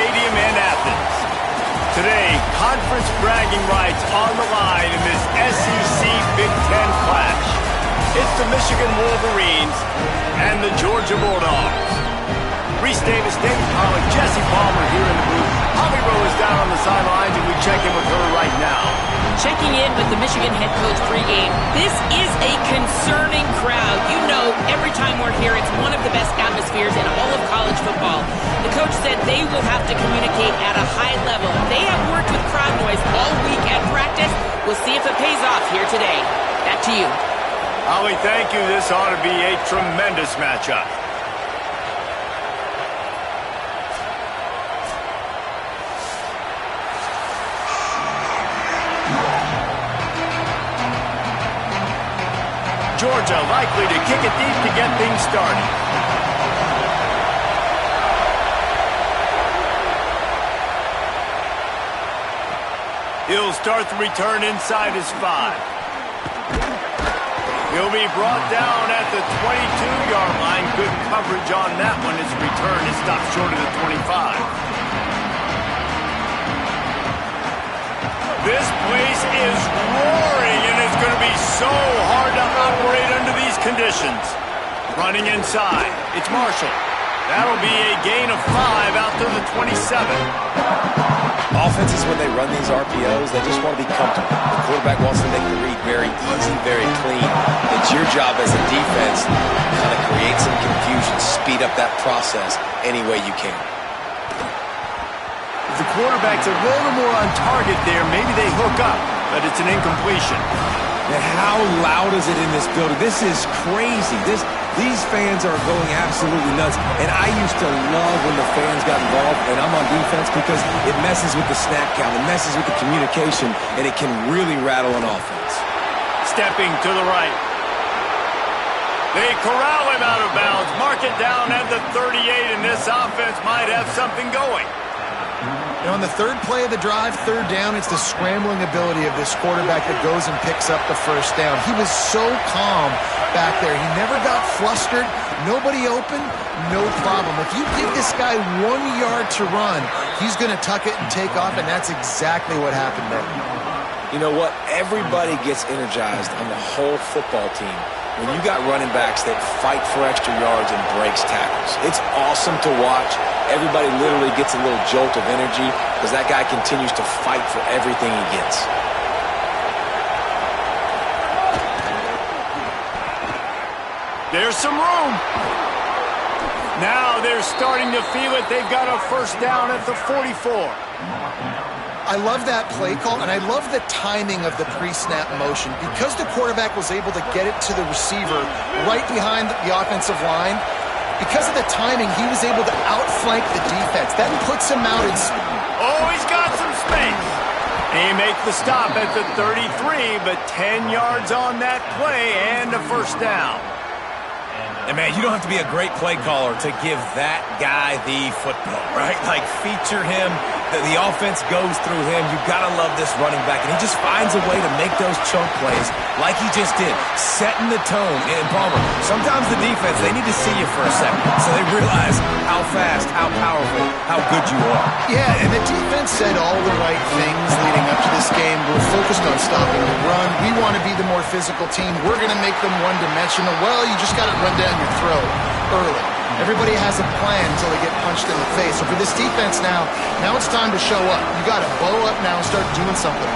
Stadium in Athens. Today, conference bragging rights on the line in this SEC Big Ten clash. It's the Michigan Wolverines and the Georgia Bulldogs. Reese Davis, David Pollock, Jesse Palmer here in the booth. Holly Rowe is down on the sidelines, and we check in with her right now. Checking in with the Michigan head coach pregame. This is a concerning crowd. You know, every time we're here, it's one of the best atmospheres in all of college football. The coach said they will have to communicate at a high level. They have worked with crowd noise all week at practice. We'll see if it pays off here today. Back to you. Holly, thank you. This ought to be a tremendous matchup. Georgia likely to kick it deep to get things started. He'll start the return inside his 5. He'll be brought down at the 22-yard line. Good coverage on that one. His return is stopped short of the 25. This place is roaring, and it's going to be so hard to operate under these conditions. Running inside, it's Marshall. That'll be a gain of 5 out to the 27. Offenses, when they run these RPOs, they just want to be comfortable. The quarterback wants to make the read very easy, very clean. It's your job as a defense to kind of create some confusion, speed up that process any way you can. If the quarterback's a little more on target there, maybe they hook up, but it's an incompletion. And how loud is it in this building? This is crazy. These fans are going absolutely nuts. And I used to love when the fans got involved, and I'm on defense, because it messes with the snap count, it messes with the communication, and it can really rattle an offense. Stepping to the right. They corral him out of bounds. Mark it down at the 38, and this offense might have something going. And on the third play of the drive, third down, it's the scrambling ability of this quarterback that goes and picks up the first down. He was so calm back there. He never got flustered. Nobody open, no problem. If you give this guy 1 yard to run, he's going to tuck it and take off, and that's exactly what happened there. You know what? Everybody gets energized on the whole football team when you got running backs that fight for extra yards and breaks tackles. It's awesome to watch. Everybody literally gets a little jolt of energy because that guy continues to fight for everything he gets. There's some room. Now they're starting to feel it. They've got a first down at the 44. I love that play call, and I love the timing of the pre-snap motion. Because the quarterback was able to get it to the receiver right behind the offensive line, because of the timing, he was able to outflank the defense. That puts him out in... Oh, he's got some space. He makes the stop at the 33, but 10 yards on that play and a first down. And, man, you don't have to be a great play caller to give that guy the football, right? Like, feature him. The offense goes through him. You've got to love this running back. And he just finds a way to make those chunk plays like he just did, setting the tone. And Palmer, sometimes the defense, they need to see you for a second so they realize how fast, how powerful, how good you are. Yeah, and the defense said all the right things leading up to this game. We're focused on stopping the run. We want to be the more physical team. We're going to make them one-dimensional. Well, you just got to run down your throat early. Everybody has a plan until they get punched in the face. So for this defense now it's time to show up. You got to bow up now and start doing something.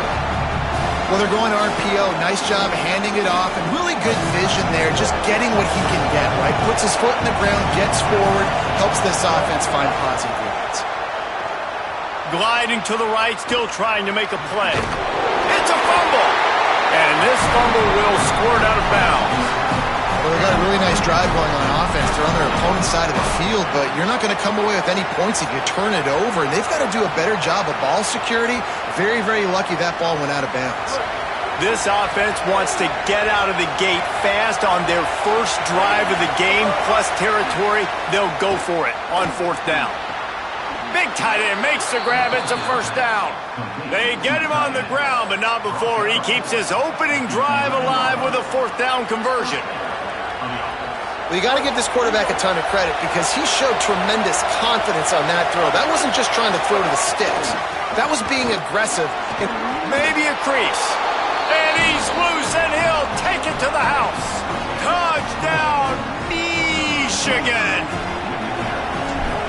Well, they're going to RPO. Nice job handing it off, and really good vision there, just getting what he can get, right? Puts his foot in the ground, gets forward, helps this offense find positive yards. Gliding to the right, still trying to make a play. It's a fumble! And this fumble will squirt out of bounds. Well, they got a really nice drive going on offense. They're on their opponent's side of the field, but you're not going to come away with any points if you turn it over. And they've got to do a better job of ball security. Very, very lucky that ball went out of bounds. This offense wants to get out of the gate fast on their first drive of the game, plus territory. They'll go for it on fourth down. Big tight end makes the grab. It's a first down. They get him on the ground, but not before he keeps his opening drive alive with a fourth down conversion. Well, you got to give this quarterback a ton of credit because he showed tremendous confidence on that throw. That wasn't just trying to throw to the sticks. That was being aggressive. Maybe a crease. And he's loose, and he'll take it to the house. Touchdown, Michigan.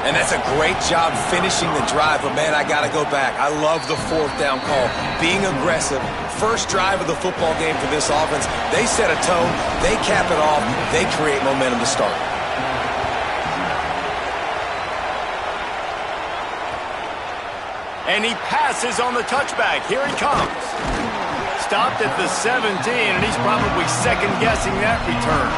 And that's a great job finishing the drive. But, man, I got to go back. I love the fourth down call. Being aggressive. First drive of the football game for this offense. They set a tone. They cap it off. They create momentum to start. And he passes on the touchback. Here he comes. Stopped at the 17, and he's probably second-guessing that return.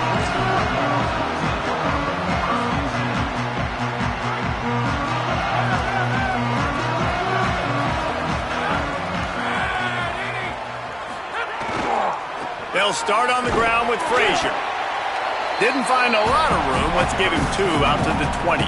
They'll start on the ground with Frazier. Didn't find a lot of room. Let's give him 2 out to the 20.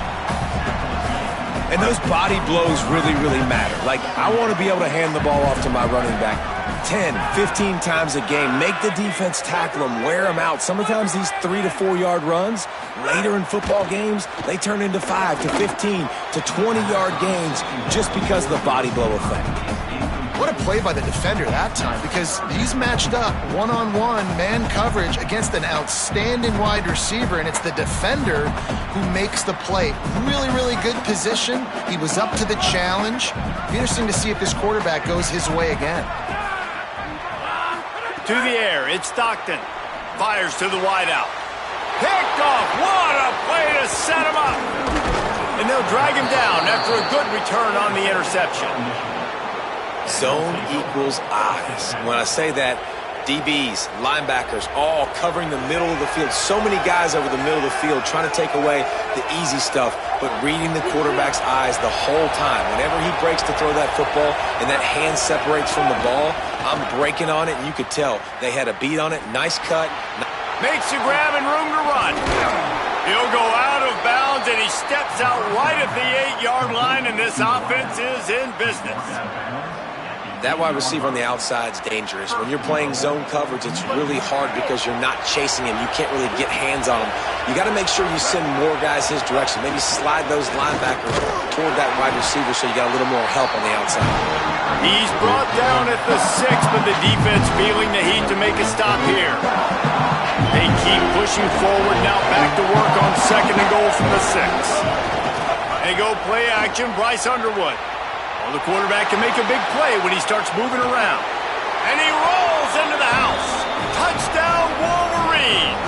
And those body blows really, really matter. Like, I want to be able to hand the ball off to my running back 10, 15 times a game. Make the defense tackle them, wear them out. Sometimes these 3 to 4 yard runs, later in football games, they turn into 5 to 15 to 20 yard gains just because of the body blow effect. What a play by the defender that time, because he's matched up one-on-one man coverage against an outstanding wide receiver, and it's the defender who makes the play. Really, really good position. He was up to the challenge. Be interesting to see if this quarterback goes his way again. To the air, it's Stockton. Fires to the wideout. Picked off. What a play to set him up. And they'll drag him down after a good return on the interception. Zone equals eyes. When I say that, DBs, linebackers, all covering the middle of the field. So many guys over the middle of the field trying to take away the easy stuff, but reading the quarterback's eyes the whole time. Whenever he breaks to throw that football and that hand separates from the ball, I'm breaking on it, and you could tell they had a beat on it. Nice cut. Makes a grab and room to run. He'll go out of bounds, and he steps out right at the 8-yard line, and this offense is in business. That wide receiver on the outside is dangerous. When you're playing zone coverage, it's really hard because you're not chasing him. You can't really get hands on him. You got to make sure you send more guys his direction. Maybe slide those linebackers toward that wide receiver so you got a little more help on the outside. He's brought down at the 6, but the defense feeling the heat to make a stop here. They keep pushing forward, now back to work on 2nd and goal from the 6. They go play action, Bryce Underwood. Well, the quarterback can make a big play when he starts moving around. And he rolls into the house. Touchdown, Wolverines.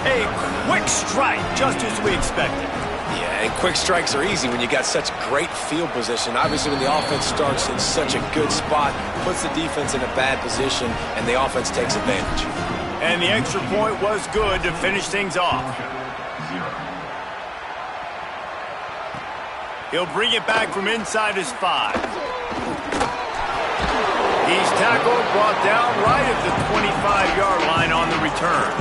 A quick strike, just as we expected. Yeah, and quick strikes are easy when you got such great field position. Obviously, when the offense starts in such a good spot, puts the defense in a bad position, and the offense takes advantage. And the extra point was good to finish things off. He'll bring it back from inside his 5. He's tackled, brought down right at the 25-yard line on the return.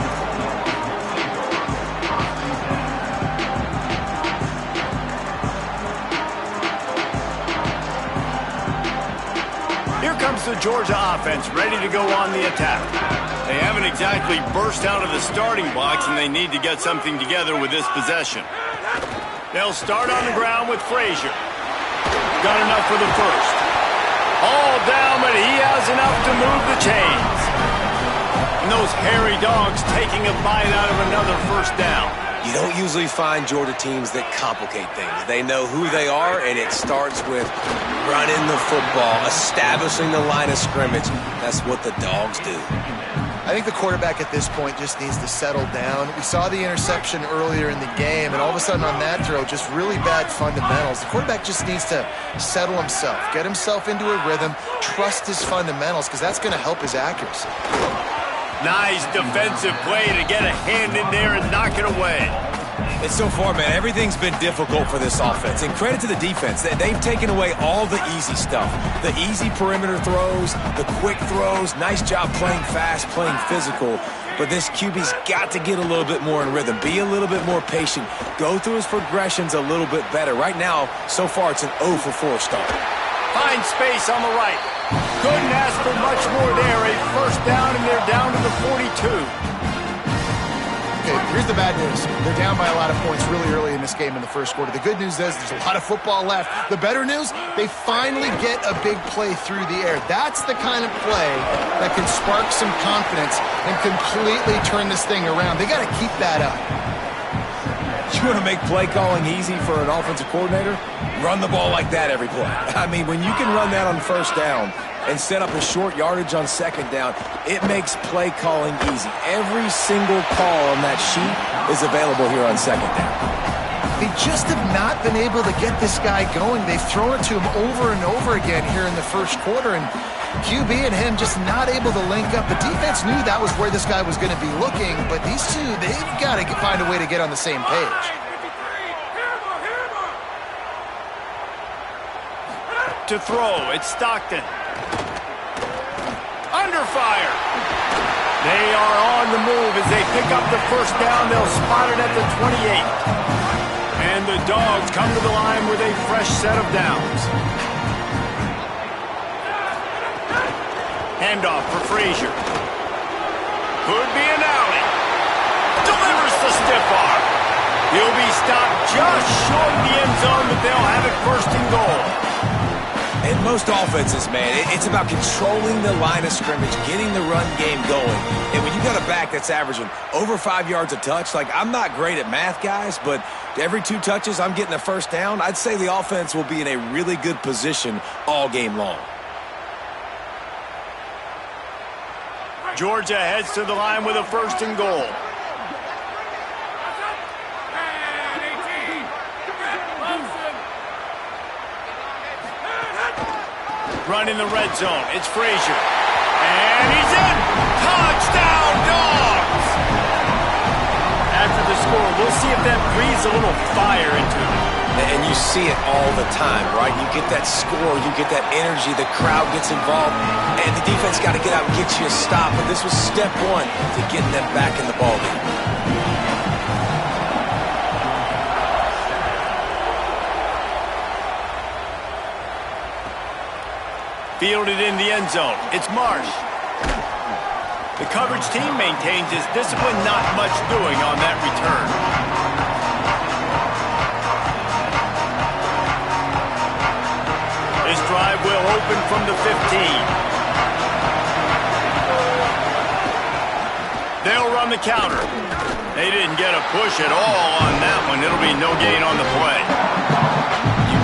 Here comes the Georgia offense, ready to go on the attack. They haven't exactly burst out of the starting blocks, and they need to get something together with this possession. They'll start on the ground with Frazier. Got enough for the first. All down, but he has enough to move the chains. And those hairy dogs taking a bite out of another first down. You don't usually find Georgia teams that complicate things. They know who they are, and it starts with running the football, establishing the line of scrimmage. That's what the dogs do. I think the quarterback at this point just needs to settle down. We saw the interception earlier in the game, and all of a sudden on that throw, just really bad fundamentals. The quarterback just needs to settle himself, get himself into a rhythm, trust his fundamentals, because that's going to help his accuracy. Nice defensive play to get a hand in there and knock it away. And so far, man, everything's been difficult for this offense. And credit to the defense. They've taken away all the easy stuff. The easy perimeter throws, the quick throws. Nice job playing fast, playing physical. But this QB's got to get a little bit more in rhythm. Be a little bit more patient. Go through his progressions a little bit better. Right now, so far, it's an 0 for 4 start. Find space on the right. Couldn't ask for much more there. A first down, and they're down to the 42. Okay, here's the bad news. They're down by a lot of points really early in this game in the first quarter. The good news is there's a lot of football left. The better news, they finally get a big play through the air. That's the kind of play that can spark some confidence and completely turn this thing around. They got to keep that up. You want to make play calling easy for an offensive coordinator? Run the ball like that every play. I mean, when you can run that on first down and set up a short yardage on second down, it makes play calling easy. Every single call on that sheet is available here on second down. They just have not been able to get this guy going. They've thrown it to him over and over again here in the first quarter, and QB and him just not able to link up. The defense knew that was where this guy was going to be looking, but these two, they've got to find a way to get on the same page. To throw, it's Stockton. Under fire. They are on the move as they pick up the first down. They'll spot it at the 28. And the Dogs come to the line with a fresh set of downs. Handoff for Frazier. Could be an alley. Delivers the stiff arm. He'll be stopped just short of the end zone, but they'll have it first and goal. In most offenses, man, it's about controlling the line of scrimmage, getting the run game going. And when you got a back that's averaging over 5 yards a touch, like, I'm not great at math, guys, but every 2 touches I'm getting a first down, I'd say the offense will be in a really good position all game long. Georgia heads to the line with a first and goal. Run in the red zone. It's Frazier. And he's in. Touchdown, Dogs! After the score, we'll see if that breathes a little fire into him. And you see it all the time, right? You get that score, you get that energy, the crowd gets involved, and the defense got to get out and get you a stop. But this was step one to getting them back in the ballgame. Fielded in the end zone. It's Marsh. The coverage team maintains his discipline, not much doing on that return. This drive will open from the 15. They'll run the counter. They didn't get a push at all on that one. It'll be no gain on the play.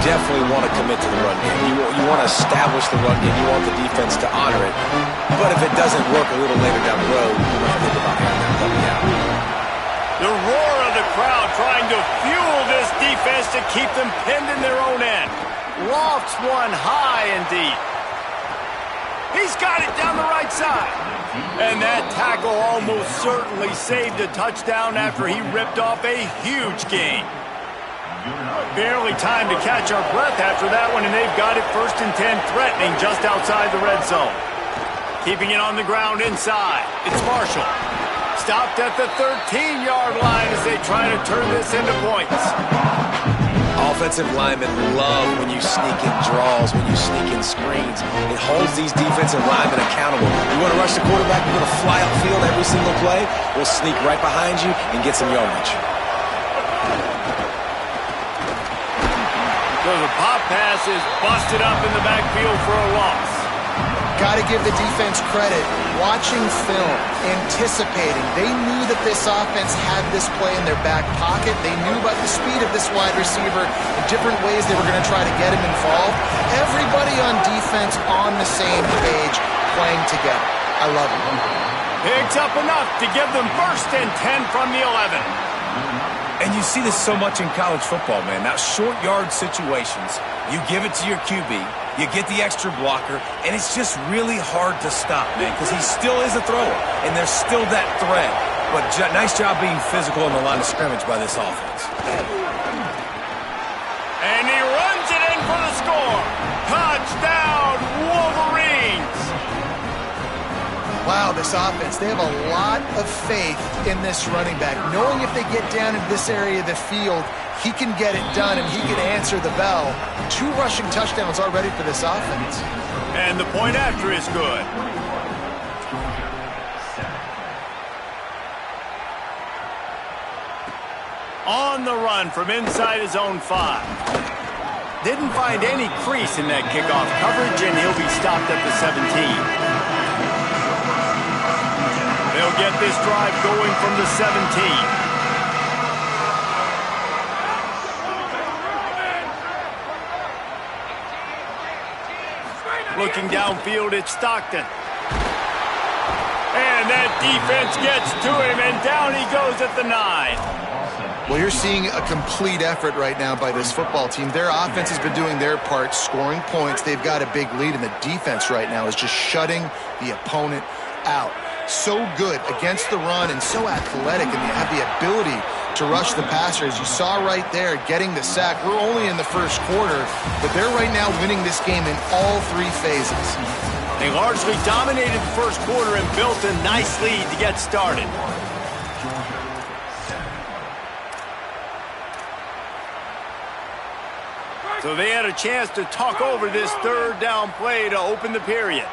Definitely want to commit to the run game. You want to establish the run game. You want the defense to honor it. But if it doesn't work a little later down the road, you might think about having them coming out. The roar of the crowd trying to fuel this defense to keep them pinned in their own end. Lofts one high and deep. He's got it down the right side. And that tackle almost certainly saved a touchdown after he ripped off a huge gain. Barely time to catch our breath after that one, and they've got it first and 10, threatening just outside the red zone. Keeping it on the ground inside. It's Marshall. Stopped at the 13-yard line as they try to turn this into points. Offensive linemen love when you sneak in draws, when you sneak in screens. It holds these defensive linemen accountable. You want to rush the quarterback, you're going to fly upfield every single play. We'll sneak right behind you and get some yardage. So the pop pass is busted up in the backfield for a loss. Got to give the defense credit. Watching film, anticipating. They knew that this offense had this play in their back pocket. They knew about the speed of this wide receiver, the different ways they were going to try to get him involved. Everybody on defense on the same page, playing together. I love it. Picks up enough to give them first and 10 from the 11. And you see this so much in college football, man. Now, short yard situations, you give it to your QB, you get the extra blocker, and it's just really hard to stop, man, because he still is a thrower, and there's still that threat. But nice job being physical in the line of scrimmage by this offense. And he runs it in for the score. Touchdown, Wolverines! Wow, this offense, they have a lot of faith in this running back. Knowing if they get down into this area of the field, he can get it done and he can answer the bell. 2 rushing touchdowns already for this offense. And the point after is good. On the run from inside his own 5. Didn't find any crease in that kickoff coverage, and he'll be stopped at the 17. They'll get this drive going from the 17. Looking downfield, it's Stockton. And that defense gets to him, and down he goes at the 9. Well, you're seeing a complete effort right now by this football team. Their offense has been doing their part, scoring points. They've got a big lead, and the defense right now is just shutting the opponent out. So good against the run and so athletic, and they have the ability to rush the passer. As you saw right there, getting the sack. We're only in the first quarter, but they're right now winning this game in all 3 phases. They largely dominated the first quarter and built a nice lead to get started. So they had a chance to talk over this third down play to open the period.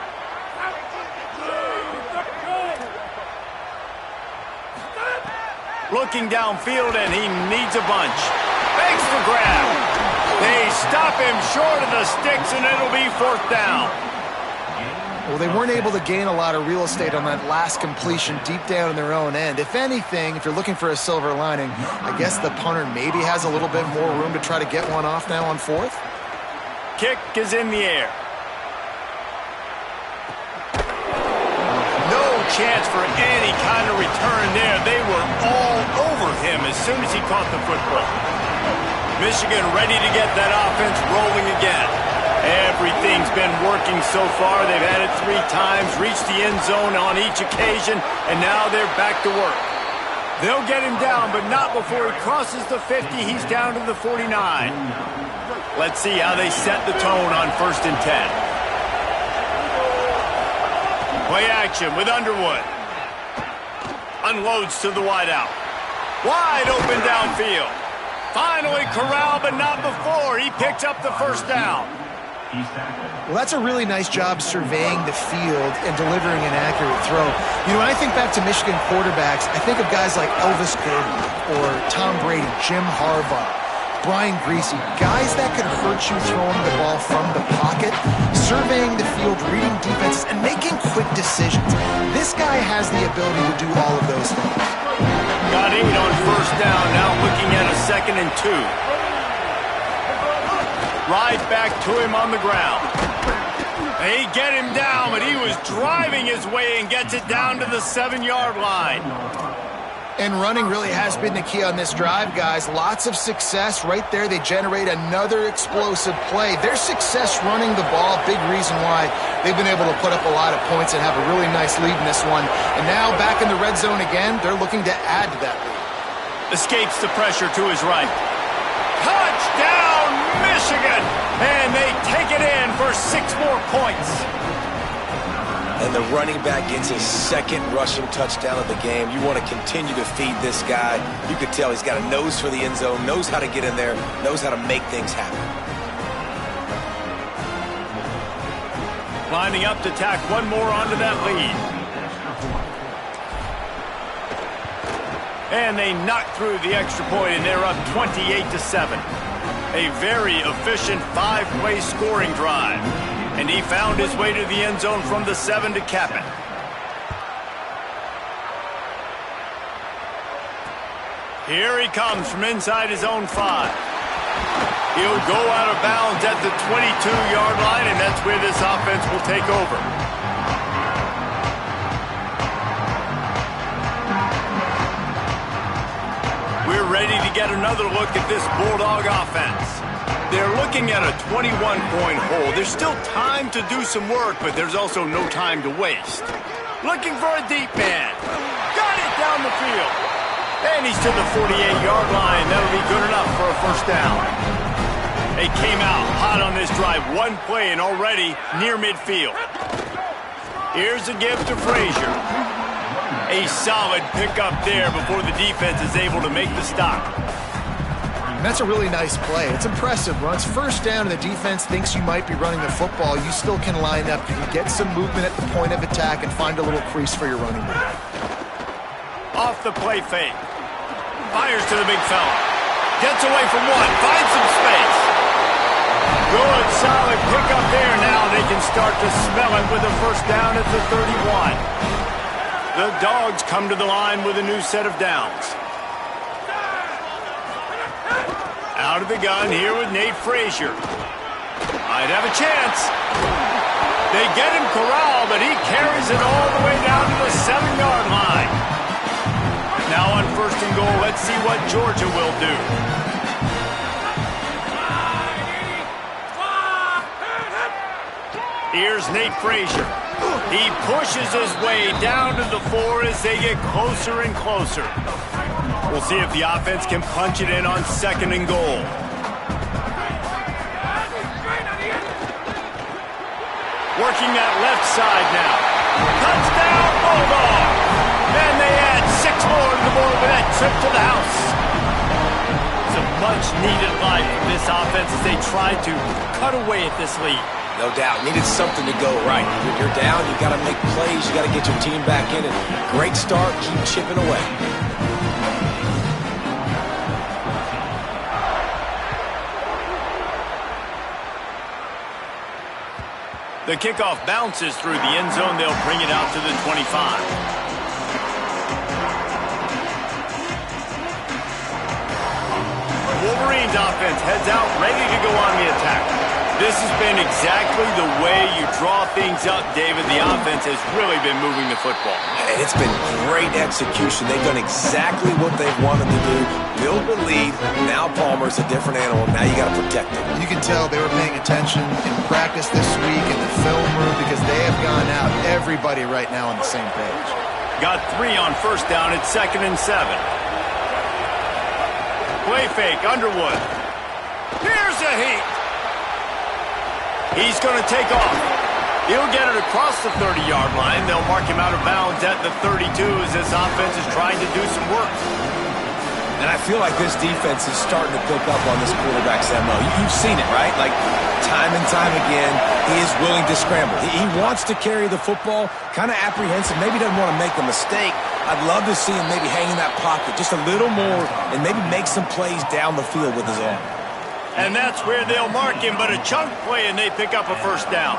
Looking downfield, and he needs a bunch. Makes the grab. They stop him short of the sticks, and it'll be 4th down. Well, they weren't able to gain a lot of real estate on that last completion deep down in their own end. If anything, if you're looking for a silver lining, I guess the punter maybe has a little bit more room to try to get one off now on 4th. Kick is in the air. No chance for any kind of return there. They were all over him as soon as he caught the football. Michigan ready to get that offense rolling again. Everything's been working so far. They've had it 3 times, reached the end zone on each occasion, and now they're back to work. They'll get him down, but not before he crosses the 50. He's down to the 49. Let's see how they set the tone on 1st and 10. Play action with Underwood. Unloads to the wideout. Wide open downfield. Finally corralled, but not before. He picks up the 1st down. Well, that's a really nice job surveying the field and delivering an accurate throw. You know, when I think back to Michigan quarterbacks, I think of guys like Elvis Goodwin or Tom Brady, Jim Harbaugh, Brian Griese, guys that could hurt you throwing the ball from the pocket, surveying the field, reading defenses, and making quick decisions. This guy has the ability to do all of those things. Got 8 on 1st down, now looking at a 2nd and 2. Right back to him on the ground. They get him down, but he was driving his way and gets it down to the 7-yard line. And running really has been the key on this drive, guys. Lots of success right there. They generate another explosive play. Their success running the ball, big reason why they've been able to put up a lot of points and have a really nice lead in this one. And now back in the red zone again, they're looking to add to that lead. Escapes the pressure to his right. Touchdown, Michigan! And they take it in for 6 more points. And the running back gets his 2nd rushing touchdown of the game. You want to continue to feed this guy. You could tell he's got a nose for the end zone, knows how to get in there, knows how to make things happen. Lining up to tack one more onto that lead. And they knock through the extra point, and they're up 28-7. A very efficient 5-play scoring drive. And he found his way to the end zone from the 7 to cap it. Here he comes from inside his own 5. He'll go out of bounds at the 22-yard line, and that's where this offense will take over. We're ready to get another look at this Bulldog offense. They're looking at a 21-point hole. There's still time to do some work, but there's also no time to waste. Looking for a deep man. Got it down the field. And he's to the 48-yard line. That'll be good enough for a 1st down. They came out hot on this drive. 1 play and already near midfield. Here's a give to Frazier. A solid pickup there before the defense is able to make the stop. And that's a really nice play. It's impressive. Once 1st down and the defense thinks you might be running the football, you still can line up. You can get some movement at the point of attack and find a little crease for your running back. Off the play fake. Fires to the big fella. Gets away from one. Finds some space. Good, solid pickup there. Now they can start to smell it with a first down at the 31. The Dogs come to the line with a new set of downs. Out of the gun here with Nate Frazier. Might have a chance. They get him corralled, but he carries it all the way down to the 7-yard line. Now on first and goal, let's see what Georgia will do. Here's Nate Frazier. He pushes his way down to the 4 as they get closer and closer. We'll see if the offense can punch it in on second and goal. Working that left side now. Touchdown, Bulldog! And they add 6 more to the board with that trip to the house. It's a much-needed life for this offense as they try to cut away at this lead. No doubt. Needed something to go right. When you're down, you got to make plays. You got to get your team back in it. Great start. Keep chipping away. The kickoff bounces through the end zone. They'll bring it out to the 25. Wolverines offense heads out, ready to go on the attack. This has been exactly the way you draw things up, David. The offense has really been moving the football. And it's been great execution. They've done exactly what they've wanted to do. Build the lead. Now Palmer's a different animal. Now you got to protect him. You can tell they were paying attention in practice this week in the film room because they have gone out, everybody right now on the same page. Got 3 on first down at 2nd and 7. Play fake, Underwood. Here's a heat. He's going to take off. He'll get it across the 30-yard line. They'll mark him out of bounds at the 32 as this offense is trying to do some work. And I feel like this defense is starting to pick up on this quarterback's MO. You've seen it, right? Like, time and time again, he is willing to scramble. He wants to carry the football, kind of apprehensive, maybe doesn't want to make a mistake. I'd love to see him maybe hang in that pocket just a little more and maybe make some plays down the field with his arm. And that's where they'll mark him, but a chunk play, and they pick up a first down.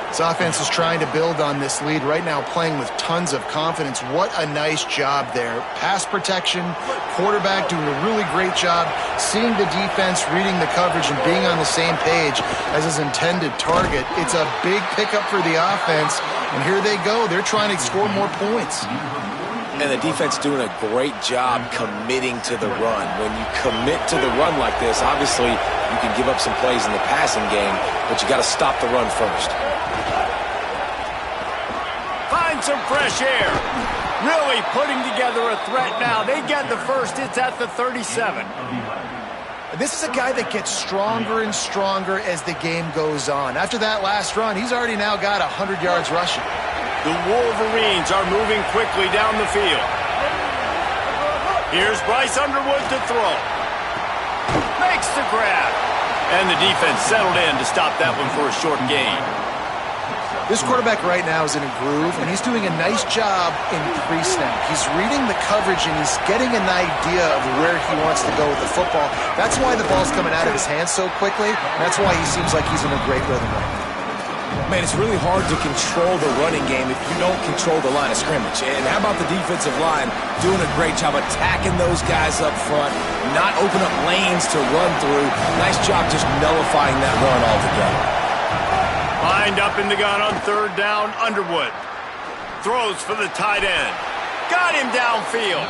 This offense is trying to build on this lead right now, playing with tons of confidence. What a nice job there. Pass protection, quarterback doing a really great job, seeing the defense, reading the coverage, and being on the same page as his intended target. It's a big pickup for the offense, and here they go. They're trying to score more points. And the defense doing a great job committing to the run. When you commit to the run like this, obviously you can give up some plays in the passing game, but you got to stop the run first. Find some fresh air. Really putting together a threat now. They get the first. It's at the 37. This is a guy that gets stronger and stronger as the game goes on. After that last run, he's already now got 100 yards rushing. The Wolverines are moving quickly down the field. Here's Bryce Underwood to throw. Makes the grab. And the defense settled in to stop that one for a short gain. This quarterback right now is in a groove, and he's doing a nice job in pre-snap. He's reading the coverage, and he's getting an idea of where he wants to go with the football. That's why the ball's coming out of his hands so quickly, and that's why he seems like he's in a great rhythm right now. Man, it's really hard to control the running game if you don't control the line of scrimmage. And how about the defensive line doing a great job attacking those guys up front, not open up lanes to run through. Nice job just nullifying that run altogether. Lined up in the gun on third down, Underwood. Throws for the tight end. Got him downfield.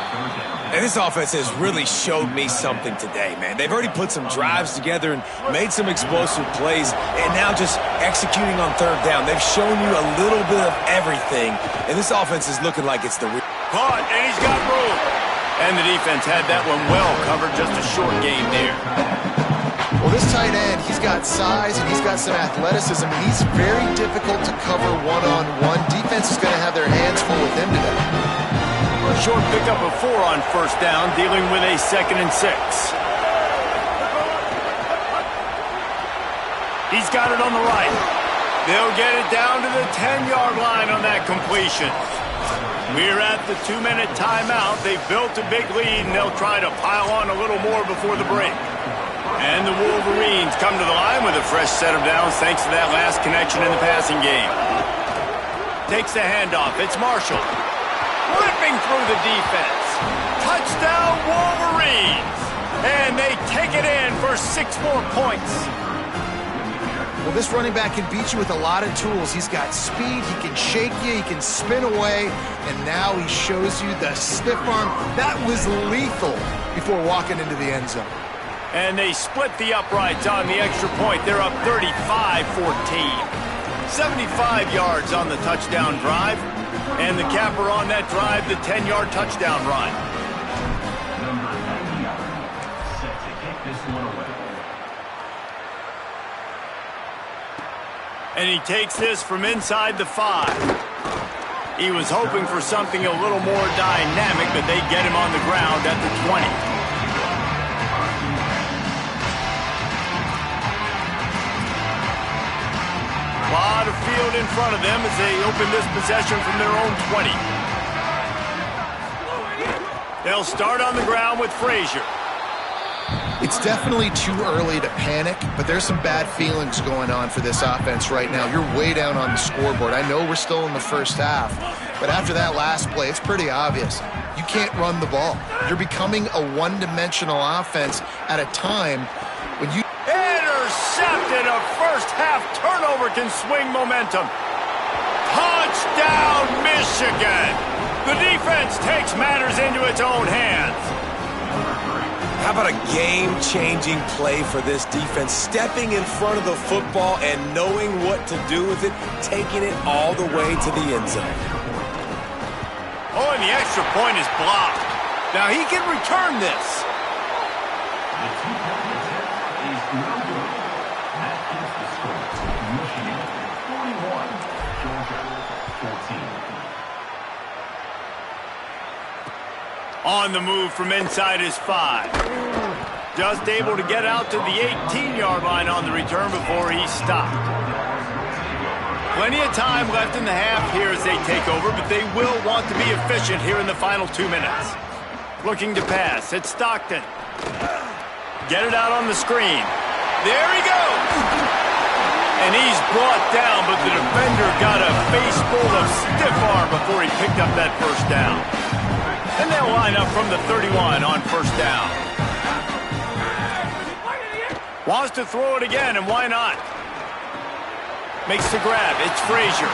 And this offense has really showed me something today, man. They've already put some drives together and made some explosive plays, and now just executing on third down. They've shown you a little bit of everything, and this offense is looking like it's the real. Caught, and he's got room. And the defense had that one well covered, just a short game there. Well, this tight end, he's got size and he's got some athleticism, and he's very difficult to cover one-on-one. Defense is going to have their hands full with him today. A short pickup of 4 on first down, dealing with a 2nd and 6. He's got it on the right. They'll get it down to the 10-yard line on that completion. We're at the 2-minute timeout. They've built a big lead, and they'll try to pile on a little more before the break. And the Wolverines come to the line with a fresh set of downs thanks to that last connection in the passing game. Takes the handoff. It's Marshall. Ripping through the defense. Touchdown, Wolverines! And they take it in for 6 more points. Well, this running back can beat you with a lot of tools. He's got speed, he can shake you, he can spin away, and now he shows you the stiff arm. That was lethal before walking into the end zone. And they split the uprights on the extra point. They're up 35-14. 75 yards on the touchdown drive. And the capper on that drive, the 10-yard touchdown run. Set to kick this one away. And he takes this from inside the 5. He was hoping for something a little more dynamic, but they get him on the ground at the 20. A lot of field in front of them as they open this possession from their own 20. They'll start on the ground with Frazier. It's definitely too early to panic, but there's some bad feelings going on for this offense right now. You're way down on the scoreboard. I know we're still in the first half, but after that last play, it's pretty obvious. You can't run the ball. You're becoming a one-dimensional offense at a time when you... Intercepted. A first-half turnover can swing momentum. Touchdown, Michigan. The defense takes matters into its own hands. How about a game-changing play for this defense? Stepping in front of the football and knowing what to do with it, taking it all the way to the end zone. Oh, and the extra point is blocked. Now he can return this. The two-point attempt is no good. That is the score. Michigan 41, Georgia 14. On the move from inside his 5. Just able to get out to the 18-yard line on the return before he stopped. Plenty of time left in the half here as they take over, but they will want to be efficient here in the final 2 minutes. Looking to pass. It's Stockton. Get it out on the screen. There he goes! And he's brought down, but the defender got a face full of stiff arm before he picked up that first down. And they'll line up from the 31 on first down. Wants to throw it again, and why not? Makes the grab. It's Frazier.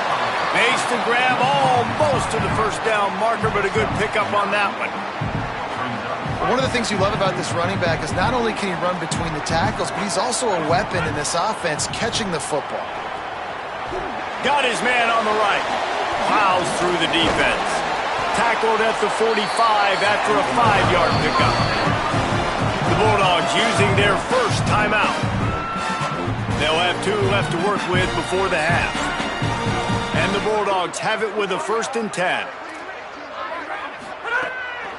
Makes the grab almost to the first down marker, but a good pickup on that one. One of the things you love about this running back is not only can he run between the tackles, but he's also a weapon in this offense catching the football. Got his man on the right. Plows through the defense. Tackled at the 45 after a 5-yard pickup. The Bulldogs using their first timeout. They'll have 2 left to work with before the half. And the Bulldogs have it with a 1st and 10.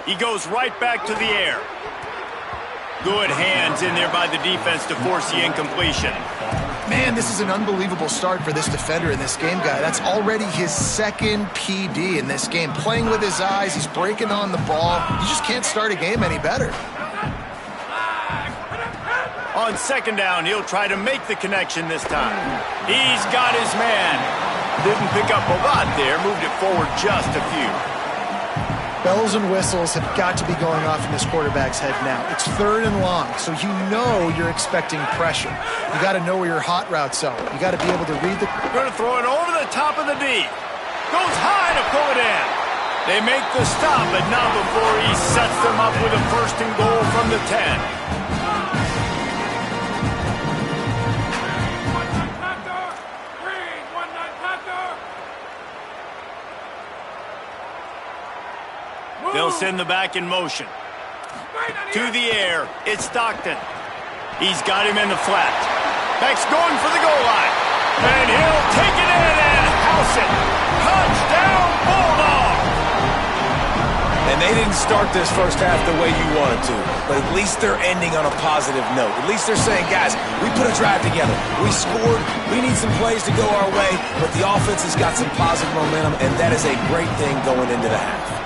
He goes right back to the air. Good hands in there by the defense to force the incompletion. Man, this is an unbelievable start for this defender in this game, guy. That's already his 2nd PD in this game. Playing with his eyes, he's breaking on the ball. You just can't start a game any better. On 2nd down, he'll try to make the connection this time. He's got his man. Didn't pick up a lot there, moved it forward just a few. Bells and whistles have got to be going off in this quarterback's head now. It's 3rd and long, so you know you're expecting pressure. You got to know where your hot routes are. You got to be able to read the... Going to throw it over the top of the D. Goes high to pull it in. They make the stop, but not before he sets them up with a 1st and goal from the 10. They'll send the back in motion. To the air, it's Stockton. He's got him in the flat. Back's going for the goal line. And he'll take it in and house it. Touchdown, Bulldog! And they didn't start this first half the way you wanted to, but at least they're ending on a positive note. At least they're saying, guys, we put a drive together. We scored. We need some plays to go our way, but the offense has got some positive momentum, and that is a great thing going into the half.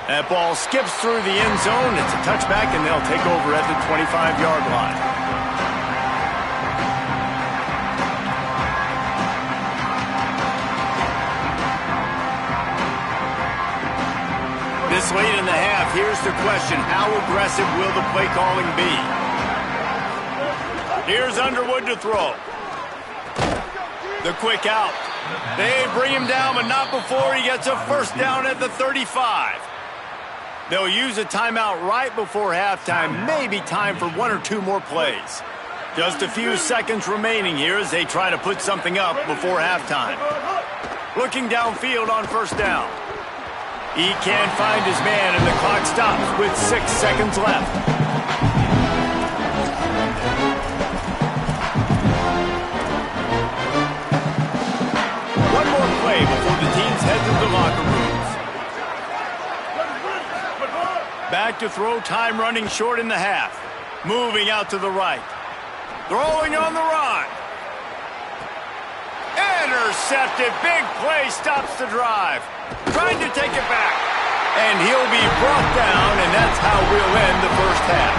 That ball skips through the end zone. It's a touchback, and they'll take over at the 25-yard line. This late in the half, here's the question. How aggressive will the play calling be? Here's Underwood to throw. The quick out. They bring him down, but not before he gets a first down at the 35. They'll use a timeout right before halftime. Maybe time for one or two more plays. Just a few seconds remaining here as they try to put something up before halftime. Looking downfield on first down. He can't find his man, and the clock stops with 6 seconds left. One more play before the teams head to the locker rooms. Back to throw, time running short in the half. Moving out to the right. Throwing on the run. Intercepted. Big play stops the drive. Trying to take it back. And he'll be brought down, and that's how we'll end the first half.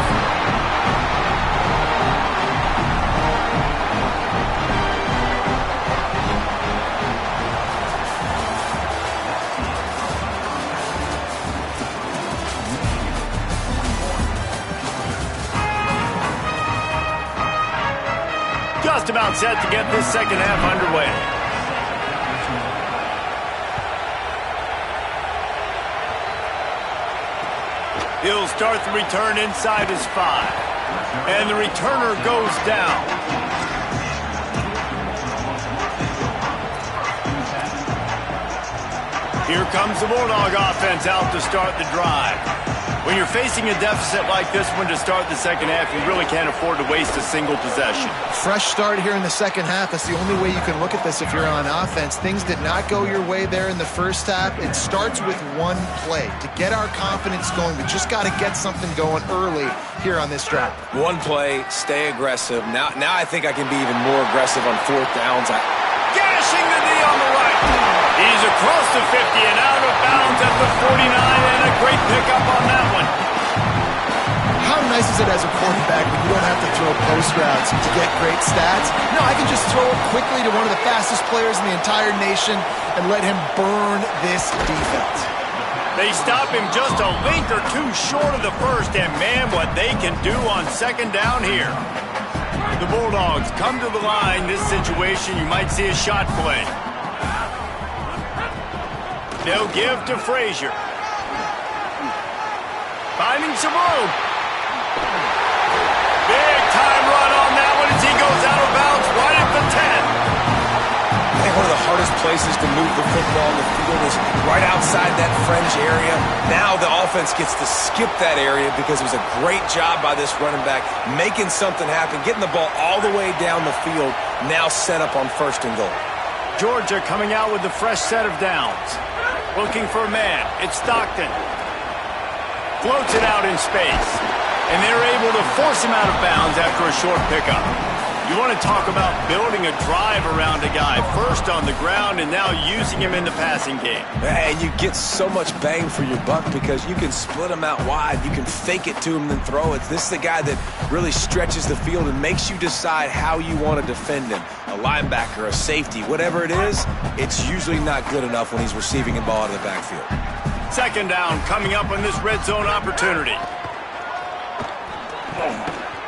Just about set to get this second half underway. He'll start the return inside his 5. And the returner goes down. Here comes the Bulldog offense out to start the drive. When you're facing a deficit like this one to start the second half, you really can't afford to waste a single possession. Fresh start here in the second half. That's the only way you can look at this if you're on offense. Things did not go your way there in the first half. It starts with one play. To get our confidence going, we just got to get something going early here on this drive. One play, stay aggressive. Now I think I can be even more aggressive on fourth downs. Gashing the knee on the right. He's across the 50 and out of bounds at the 49, and a great pickup on that one. How nice is it as a quarterback when you don't have to throw post routes to get great stats? No, I can just throw it quickly to one of the fastest players in the entire nation and let him burn this defense. They stop him just a length or two short of the first, and man, what they can do on second down here. The Bulldogs come to the line. This situation, you might see a shot play. They'll give to Frazier. Finding some room. Big time run on that one as he goes out of bounds right at the 10. I think one of the hardest places to move the football on the field is right outside that fringe area. Now the offense gets to skip that area because it was a great job by this running back making something happen, getting the ball all the way down the field, now set up on first and goal. Georgia coming out with a fresh set of downs. Looking for a man. It's Stockton. Floats it out in space. And they're able to force him out of bounds after a short pickup. You want to talk about building a drive around a guy. First on the ground and now using him in the passing game. And you get so much bang for your buck because you can split him out wide. You can fake it to him and then throw it. This is the guy that really stretches the field and makes you decide how you want to defend him. A linebacker, a safety, whatever it is, it's usually not good enough when he's receiving a ball out of the backfield. Second down coming up on this red zone opportunity.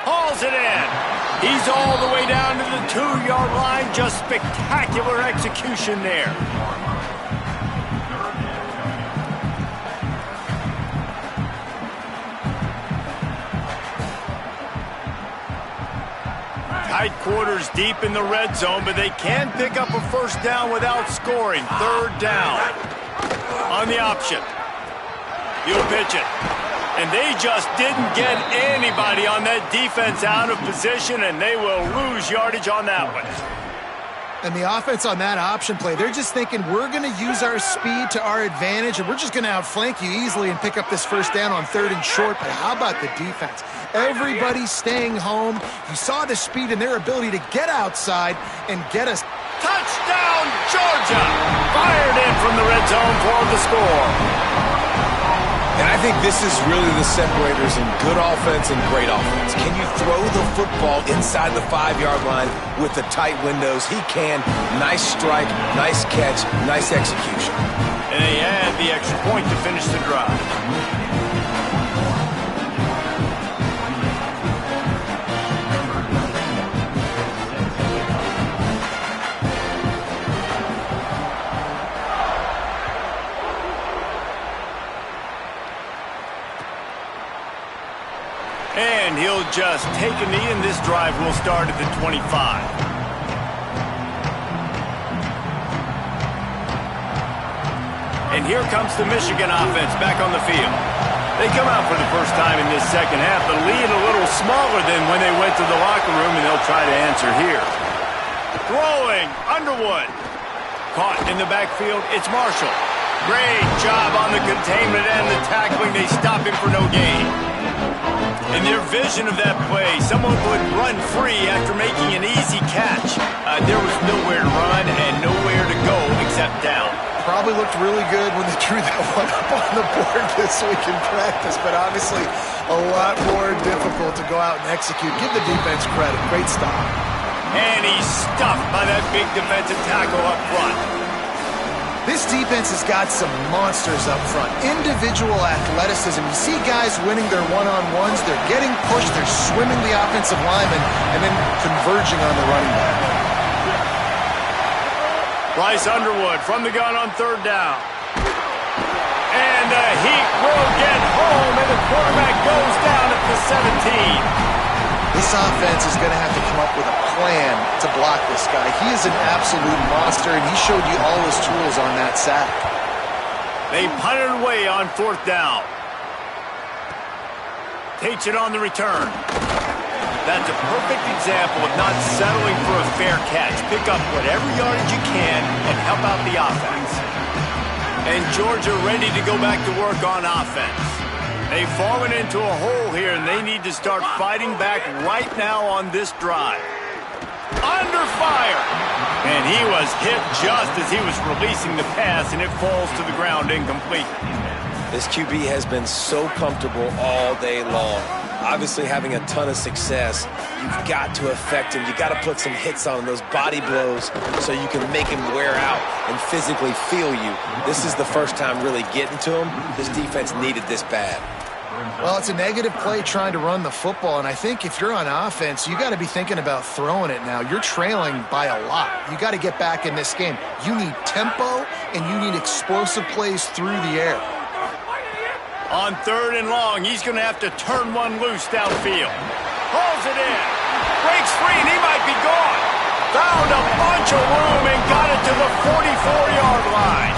Hauls it in. He's all the way down to the 2-yard line. Just spectacular execution there. Tight quarters deep in the red zone, but they can pick up a first down without scoring. Third down. On the option. He'll pitch it. And they just didn't get anybody on that defense out of position, and they will lose yardage on that one. And the offense on that option play, they're just thinking we're going to use our speed to our advantage and we're just going to outflank you easily and pick up this first down on 3rd and short. But how about the defense? Everybody's staying home. You saw the speed and their ability to get outside and get us. Touchdown, Georgia! Fired in from the red zone for the score. And I think this is really the separators in good offense and great offense. Can you throw the football inside the 5-yard line with the tight windows? He can. Nice strike, nice catch, nice execution. And they add the extra point to finish the drive. And he'll just take a knee, and this drive will start at the 25. And here comes the Michigan offense back on the field. They come out for the first time in this second half, the lead a little smaller than when they went to the locker room, and they'll try to answer here. Throwing, Underwood. Caught in the backfield, it's Marshall. Great job on the containment and the tackling. They stop him for no gain. In their vision of that play, someone would run free after making an easy catch. There was nowhere to run and nowhere to go except down. Probably looked really good when they drew that one up on the board this week in practice, but obviously a lot more difficult to go out and execute. Give the defense credit. Great stop. And he's stuffed by that big defensive tackle up front. This defense has got some monsters up front. Individual athleticism. You see guys winning their one-on-ones. They're getting pushed. They're swimming the offensive lineman and then converging on the running back. Bryce Underwood from the gun on 3rd down. And the heat will get home, and the quarterback goes down at the 17. This offense is going to have to come up with a plan to block this guy. He is an absolute monster, and he showed you all his tools on that sack. They punted away on 4th down. Takes it on the return. That's a perfect example of not settling for a fair catch. Pick up whatever yardage you can and help out the offense. And Georgia ready to go back to work on offense. They've fallen into a hole here, and they need to start fighting back right now on this drive. Under fire! And he was hit just as he was releasing the pass, and it falls to the ground incomplete. This QB has been so comfortable all day long. Obviously having a ton of success. You've got to affect him. You've got to put some hits on him, those body blows, so you can make him wear out and physically feel you. This is the first time really getting to him. This defense needed this bad. Well, it's a negative play trying to run the football, and I think if you're on offense, you got to be thinking about throwing it now. You're trailing by a lot. You got to get back in this game. You need tempo, and you need explosive plays through the air. On 3rd and long, he's going to have to turn one loose downfield. Hauls it in. Breaks free, and he might be gone. Found a bunch of room and got it to the 44-yard line.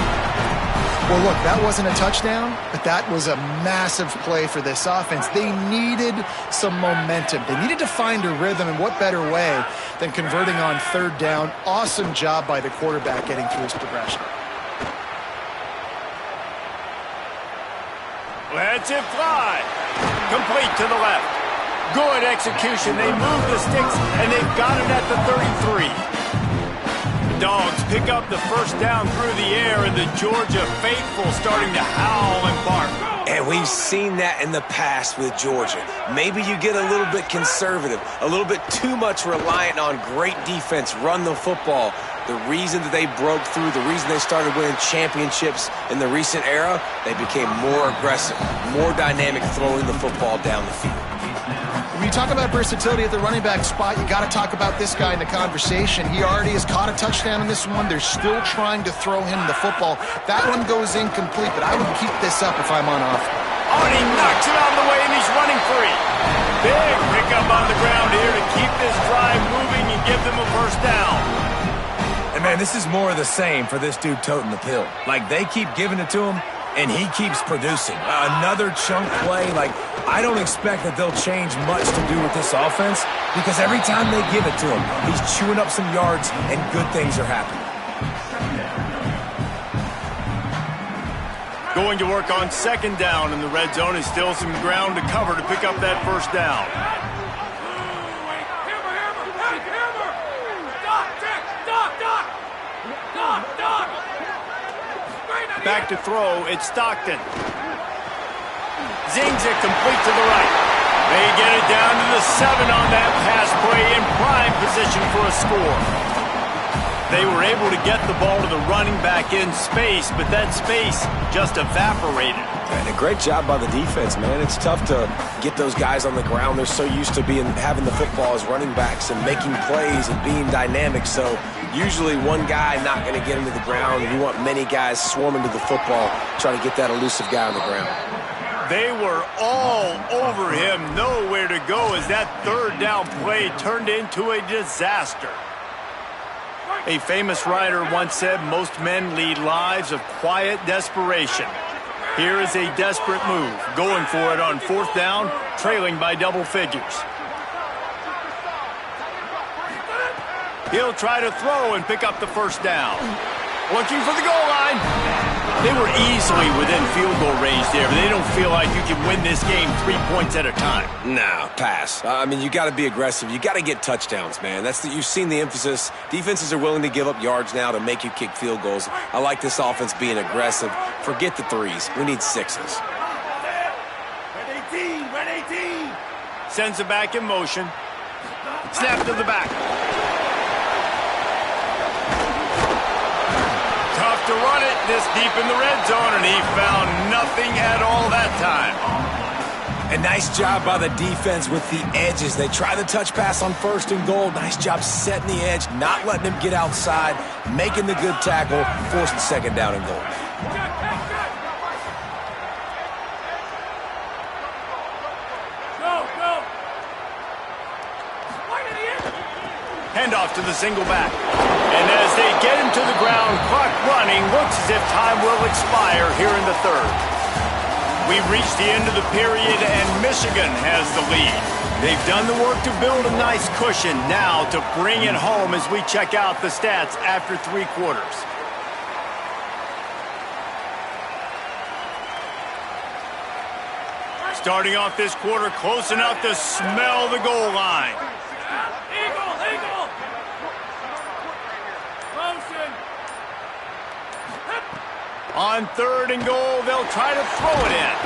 Well, look, that wasn't a touchdown, but that was a massive play for this offense. They needed some momentum. They needed to find a rhythm, and what better way than converting on 3rd down. Awesome job by the quarterback getting through his progression. Lets it fly. Complete to the left. Good execution. They move the sticks, and they've got it at the 33. Dogs pick up the first down through the air, and the Georgia faithful starting to howl and bark. And we've seen that in the past with Georgia. Maybe you get a little bit conservative, a little bit too much reliant on great defense, run the football. The reason that they broke through, the reason they started winning championships in the recent era, they became more aggressive, more dynamic throwing the football down the field. When you talk about versatility at the running back spot, you got to talk about this guy in the conversation. He already has caught a touchdown in this one. They're still trying to throw him the football. That one goes incomplete, but I would keep this up if I'm on offense. Oh, and he knocks it out of the way, and he's running free. Big pickup on the ground here to keep this drive moving and give them a first down. And, man, this is more of the same for this dude toting the pill. Like, they keep giving it to him, and he keeps producing. Another chunk play. Like, I don't expect that they'll change much to do with this offense because every time they give it to him, he's chewing up some yards and good things are happening. Going to work on second down in the red zone is still some ground to cover to pick up that first down. Back to throw, it's Stockton. Zings it complete to the right. They get it down to the 7 on that pass play in prime position for a score. They were able to get the ball to the running back in space, but that space just evaporated. And a great job by the defense, man. It's tough to get those guys on the ground. They're so used to having the football as running backs and making plays and being dynamic. So usually one guy not going to get him to the ground. You want many guys swarming to the football, trying to get that elusive guy on the ground. They were all over him, nowhere to go as that third down play turned into a disaster. A famous writer once said, most men lead lives of quiet desperation. Here is a desperate move, going for it on fourth down, trailing by double figures. He'll try to throw and pick up the first down. Looking for the goal line. They were easily within field goal range there, but they don't feel like you can win this game 3 points at a time. Nah, pass. I mean, you got to be aggressive. You got to get touchdowns, man. You've seen the emphasis. Defenses are willing to give up yards now to make you kick field goals. I like this offense being aggressive. Forget the threes. We need sixes. Red 18. Sends it back in motion. Snap to the back. Tough to run it this deep in the red zone, and he found nothing at all that time. A nice job by the defense with the edges. They try the touch pass on first and goal. Nice job setting the edge, not letting him get outside, making the good tackle, forcing second down and goal. Handoff to the single back. And as they get him to the ground, clock running, looks as if time will expire here in the third. We've reached the end of the period, and Michigan has the lead. They've done the work to build a nice cushion. Now to bring it home as we check out the stats after 3 quarters. Starting off this quarter, close enough to smell the goal line. On third and goal, they'll try to throw it in.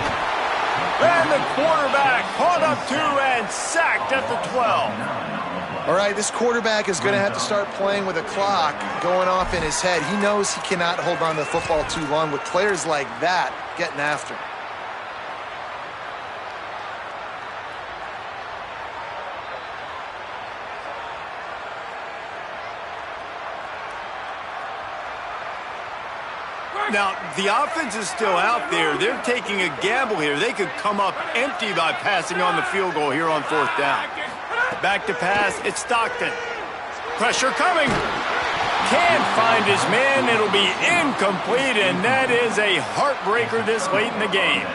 And the quarterback caught up to and sacked at the 12. All right, this quarterback is going to have to start playing with a clock going off in his head. He knows he cannot hold on to the football too long with players like that getting after him. Now, the offense is still out there. They're taking a gamble here. They could come up empty by passing on the field goal here on fourth down. Back to pass, it's Stockton. Pressure coming. Can't find his man. It'll be incomplete, and that is a heartbreaker this late in the game.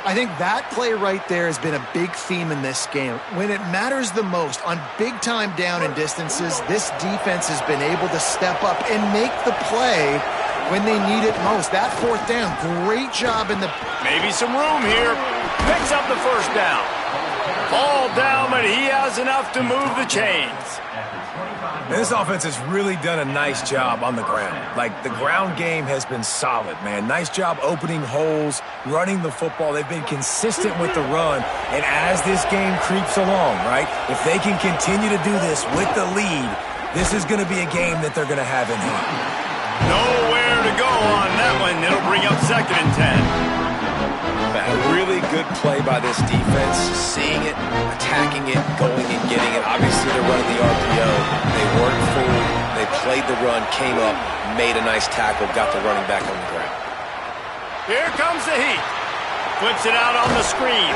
I think that play right there has been a big theme in this game. When it matters the most, on big-time down and distances, this defense has been able to step up and make the play when they need it most. That fourth down, great job in the... Maybe some room here. Picks up the first down. Ball down, but he has enough to move the chains. And this offense has really done a nice job on the ground. Like, the ground game has been solid, man. Nice job opening holes, running the football. They've been consistent with the run. And as this game creeps along, right, if they can continue to do this with the lead, this is going to be a game that they're going to have in hand. Nowhere to go on that one. It'll bring up second and 10. A really good play by this defense. Seeing it, attacking it, going and getting it. Obviously, they're running the RPO. They weren't fooled. They played the run, came up, made a nice tackle, got the running back on the ground. Here comes the heat. Flips it out on the screen.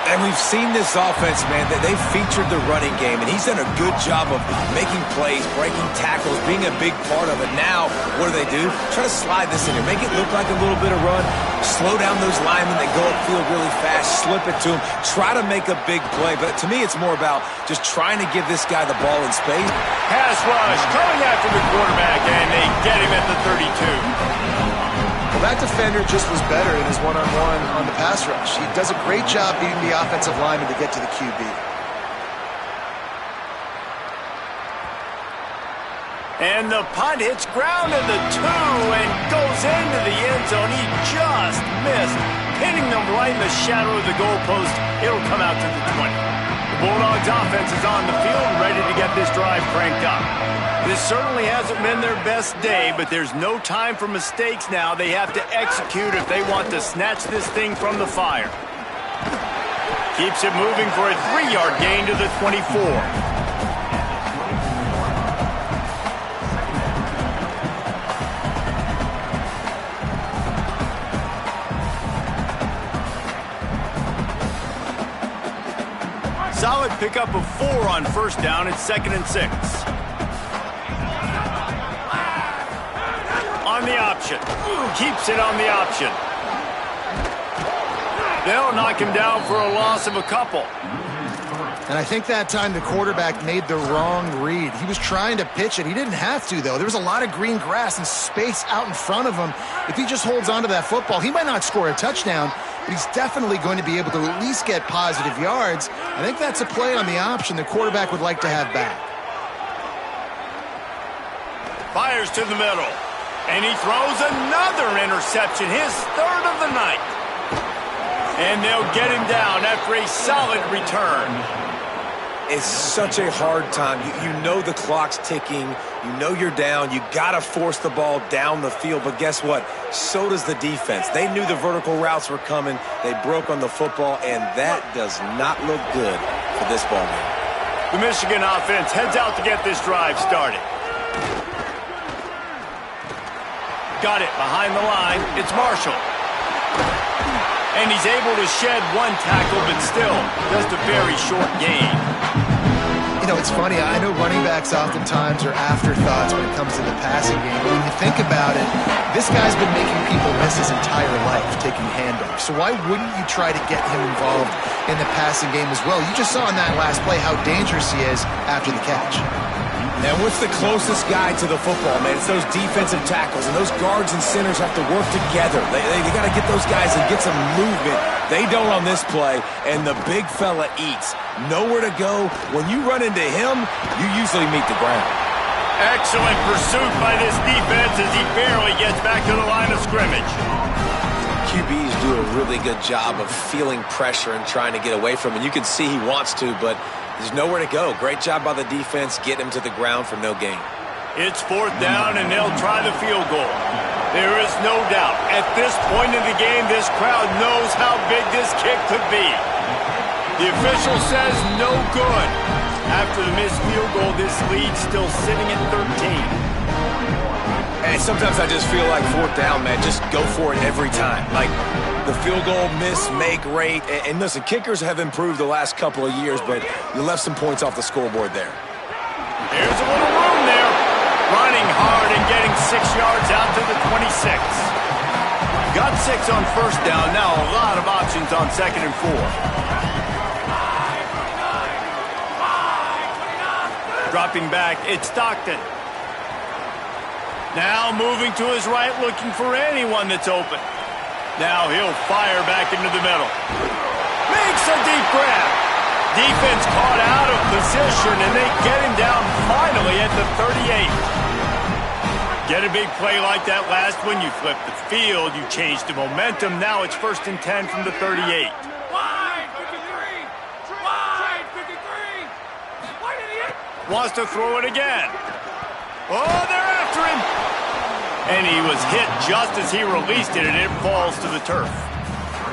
And we've seen this offense, man, that they've featured the running game, and he's done a good job of making plays, breaking tackles, being a big part of it. Now, what do? Try to slide this in here, make it look like a little bit of run, slow down those linemen that go upfield really fast, slip it to him, try to make a big play. But to me, it's more about just trying to give this guy the ball in space. Pass rush coming after the quarterback, and they get him at the 32. Well, that defender just was better in his one-on-one on the pass rush. He does a great job beating the offensive lineman to get to the QB. And the punt hits ground in the 2 and goes into the end zone. He just missed, hitting them right in the shadow of the goalpost. It'll come out to the 20. The Bulldogs offense is on the field, ready to get this drive cranked up. This certainly hasn't been their best day, but there's no time for mistakes now. They have to execute if they want to snatch this thing from the fire. Keeps it moving for a 3-yard gain to the 24. Solid pickup of 4 on first down. It's 2nd and 6. On the option. Keeps it on the option. They'll knock him down for a loss of a couple. And I think that time the quarterback made the wrong read. He was trying to pitch it. He didn't have to, though. There was a lot of green grass and space out in front of him. If he just holds on to that football, he might not score a touchdown, but he's definitely going to be able to at least get positive yards. I think that's a play on the option the quarterback would like to have back. Fires to the middle. And he throws another interception, his 3rd of the night. And they'll get him down after a solid return. It's such a hard time. You know the clock's ticking. You know you're down. You got to force the ball down the field. But guess what? So does the defense. They knew the vertical routes were coming. They broke on the football, and that does not look good for this ball game. The Michigan offense heads out to get this drive started. Got it behind the line. It's Marshall. And he's able to shed 1 tackle, but still just a very short gain. You know, it's funny. I know running backs oftentimes are afterthoughts when it comes to the passing game. But when you think about it, this guy's been making people miss his entire life taking handoffs. So why wouldn't you try to get him involved in the passing game as well? You just saw in that last play how dangerous he is after the catch. And what's the closest guy to the football, man? It's those defensive tackles, and those guards and centers have to work together. They got to get those guys and get some movement. They don't on this play, and the big fella eats. Nowhere to go. When you run into him, you usually meet the ground. Excellent pursuit by this defense as he barely gets back to the line of scrimmage. QBs do a really good job of feeling pressure and trying to get away from it. You can see he wants to, but there's nowhere to go. Great job by the defense getting him to the ground for no gain. It's 4th down, and they'll try the field goal. There is no doubt. At this point in the game, this crowd knows how big this kick could be. The official says no good. After the missed field goal, this lead's still sitting at 13. And sometimes I just feel like 4th down, man, just go for it every time. Like, the field goal, miss, make, rate. And listen, kickers have improved the last couple of years, but you left some points off the scoreboard there. There's a little room there. Running hard and getting 6 yards out to the 26. Got 6 on first down. Now a lot of options on 2nd and 4. Dropping back, it's Stockton. Now moving to his right, looking for anyone that's open. Now he'll fire back into the middle. Makes a deep grab. Defense caught out of position, and they get him down finally at the 38. Get a big play like that last one, you flip the field, you change the momentum. Now it's 1st and 10 from the 38. Wants to throw it again. Oh, they're after him. And he was hit just as he released it, and it falls to the turf.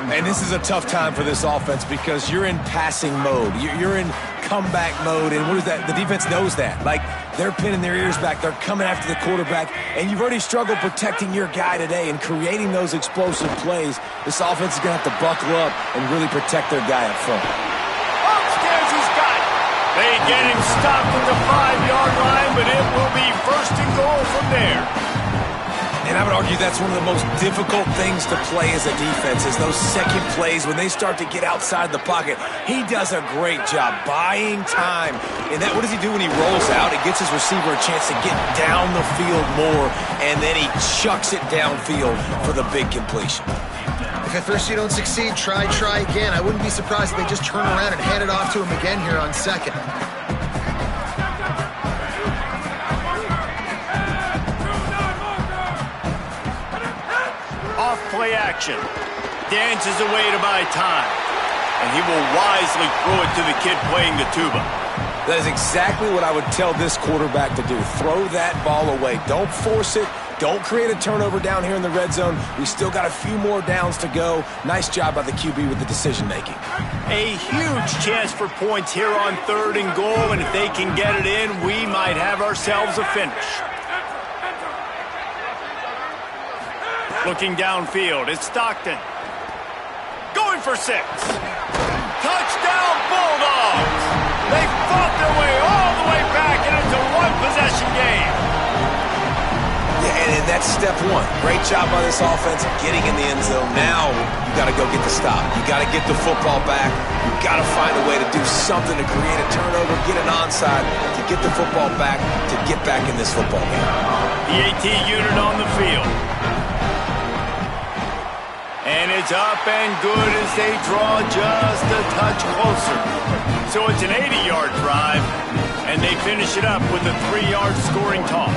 And this is a tough time for this offense because you're in passing mode. You're in comeback mode, and what is that? The defense knows that. Like, they're pinning their ears back. They're coming after the quarterback, and you've already struggled protecting your guy today and creating those explosive plays. This offense is going to have to buckle up and really protect their guy up front. Upstairs he's got it. They get him stopped at the 5-yard line, but it will be first and goal from there. And I would argue that's one of the most difficult things to play as a defense is those second plays when they start to get outside the pocket. He does a great job buying time. And that, what does he do when he rolls out? It gets his receiver a chance to get down the field more, and then he chucks it downfield for the big completion. If at first you don't succeed, try again. I wouldn't be surprised if they just turn around and hand it off to him again here on second. Off-play action. Dances away to buy time. And he will wisely throw it to the kid playing the tuba. That is exactly what I would tell this quarterback to do. Throw that ball away. Don't force it. Don't create a turnover down here in the red zone. We still got a few more downs to go. Nice job by the QB with the decision-making. A huge chance for points here on 3rd and goal, and if they can get it in, we might have ourselves a finish. Looking downfield, it's Stockton. Going for 6. Touchdown Bulldogs! They fought their way all the way back, and it's a one-possession game. Yeah, and that's step one. Great job by this offense getting in the end zone. Now you got to go get the stop. You got to get the football back. You got to find a way to do something to create a turnover, get an onside, to get the football back, to get back in this football game. The AT unit on the field. And it's up and good as they draw just a touch closer. So it's an 80-yard drive, and they finish it up with a 3-yard scoring toss.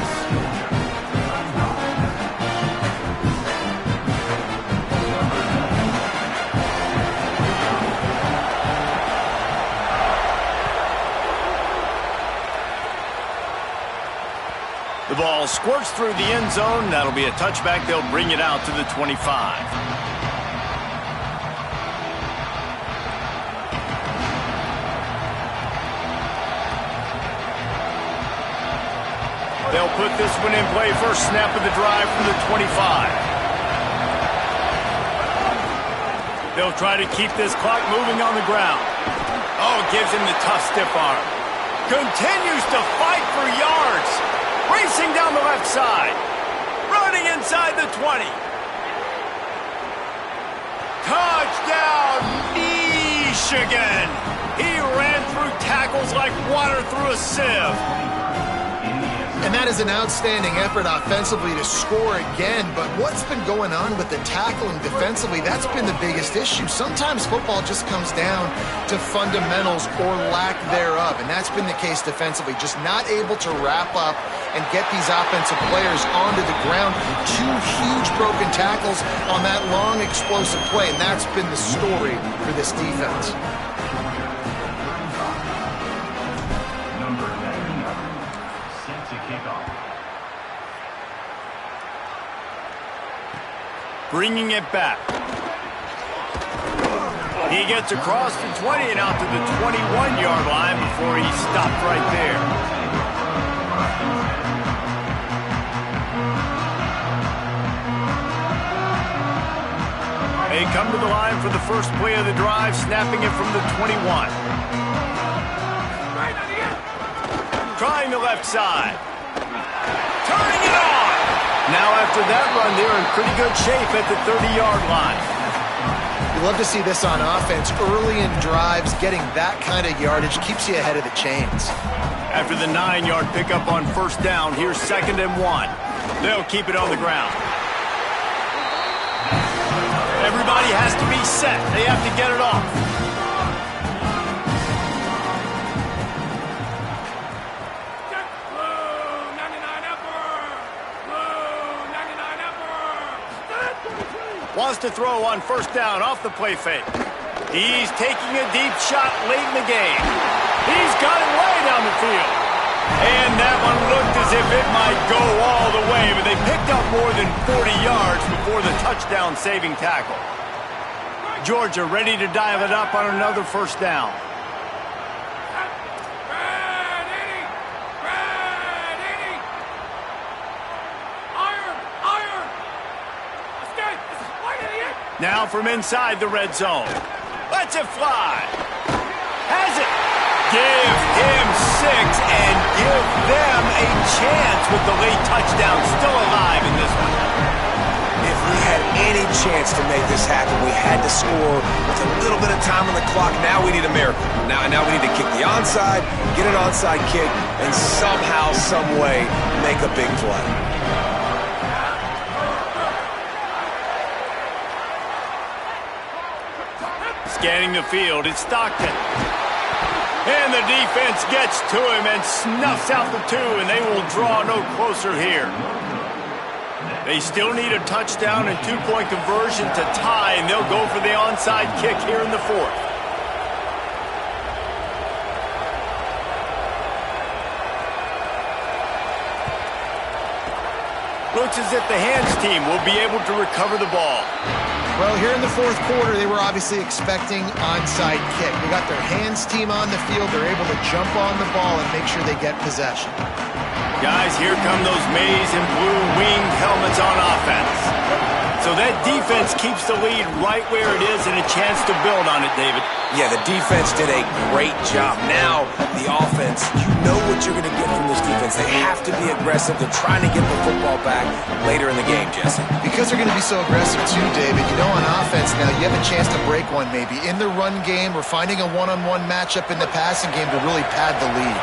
The ball squirts through the end zone. That'll be a touchback. They'll bring it out to the 25. They'll put this one in play. First snap of the drive from the 25. They'll try to keep this clock moving on the ground. Oh, gives him the tough stiff arm. Continues to fight for yards. Racing down the left side. Running inside the 20. Touchdown, Michigan. He ran through tackles like water through a sieve. And that is an outstanding effort offensively to score again. But what's been going on with the tackling defensively? That's been the biggest issue. Sometimes football just comes down to fundamentals or lack thereof. And that's been the case defensively. Just not able to wrap up and get these offensive players onto the ground. 2 huge broken tackles on that long explosive play. And that's been the story for this defense. Bringing it back. He gets across the 20 and out to the 21-yard line before he stopped right there. They come to the line for the first play of the drive, snapping it from the 21. Trying the left side. Turning it on! Now after that run, they're in pretty good shape at the 30-yard line. You love to see this on offense. Early in drives, getting that kind of yardage keeps you ahead of the chains. After the 9-yard pickup on first down, here's 2nd and 1. They'll keep it on the ground. Everybody has to be set. They have to get it off. Wants to throw on first down off the play fake. He's taking a deep shot late in the game. He's got it way down the field. And that one looked as if it might go all the way, but they picked up more than 40 yards before the touchdown-saving tackle. Georgia ready to dial it up on another first down. Now from inside the red zone. Lets it fly. Has it. Give him 6 and give them a chance with the late touchdown still alive in this one. If we had any chance to make this happen, we had to score with a little bit of time on the clock. Now we need a miracle. Now we need to kick the onside, get an onside kick, and somehow, some way, make a big play. Scanning the field, it's Stockton. And the defense gets to him and snuffs out the 2, and they will draw no closer here. They still need a touchdown and 2-point conversion to tie, and they'll go for the onside kick here in the 4th. Looks as if the hands team will be able to recover the ball. Well, here in the 4th quarter, they were obviously expecting onside kick. They got their hands team on the field. They're able to jump on the ball and make sure they get possession. Guys, here come those maize and blue winged helmets on offense. So that defense keeps the lead right where it is and a chance to build on it, David. Yeah, the defense did a great job. Now, the offense, you know what you're going to get from this defense. They have to be aggressive. They're trying to get the football back later in the game, Jesse. Because they're going to be so aggressive too, David. You know, on offense now, you have a chance to break one maybe. In the run game, or finding a one-on-one matchup in the passing game to really pad the lead.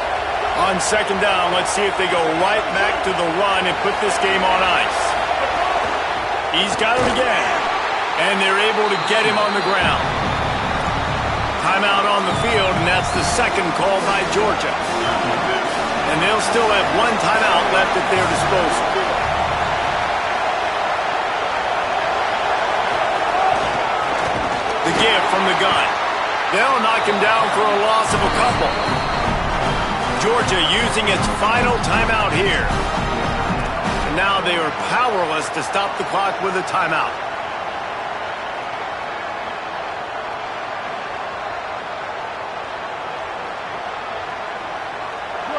On 2nd down, let's see if they go right back to the run and put this game on ice. He's got it again, and they're able to get him on the ground. Timeout on the field, and that's the 2nd call by Georgia. And they'll still have 1 timeout left at their disposal. The give from the gun. They'll knock him down for a loss of a couple. Georgia using its final timeout here. And now they are powerless to stop the clock with a timeout.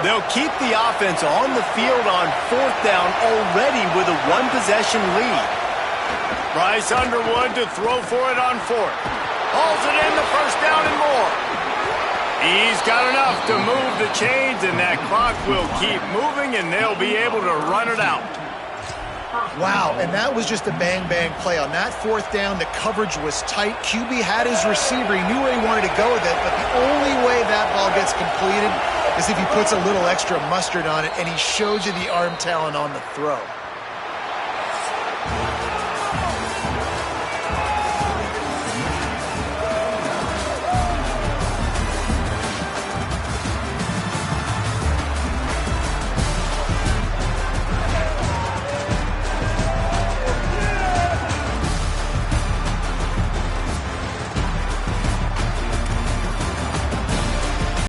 They'll keep the offense on the field on 4th down already with a 1-possession lead. Bryce Underwood to throw for it on 4th. Hauls it in, the 1st down and more. He's got enough to move the chains, and that clock will keep moving, and they'll be able to run it out. Wow, and that was just a bang-bang play. On that 4th down, the coverage was tight. QB had his receiver. He knew where he wanted to go with it, but the only way that ball gets completed is if he puts a little extra mustard on it, and he shows you the arm talent on the throw.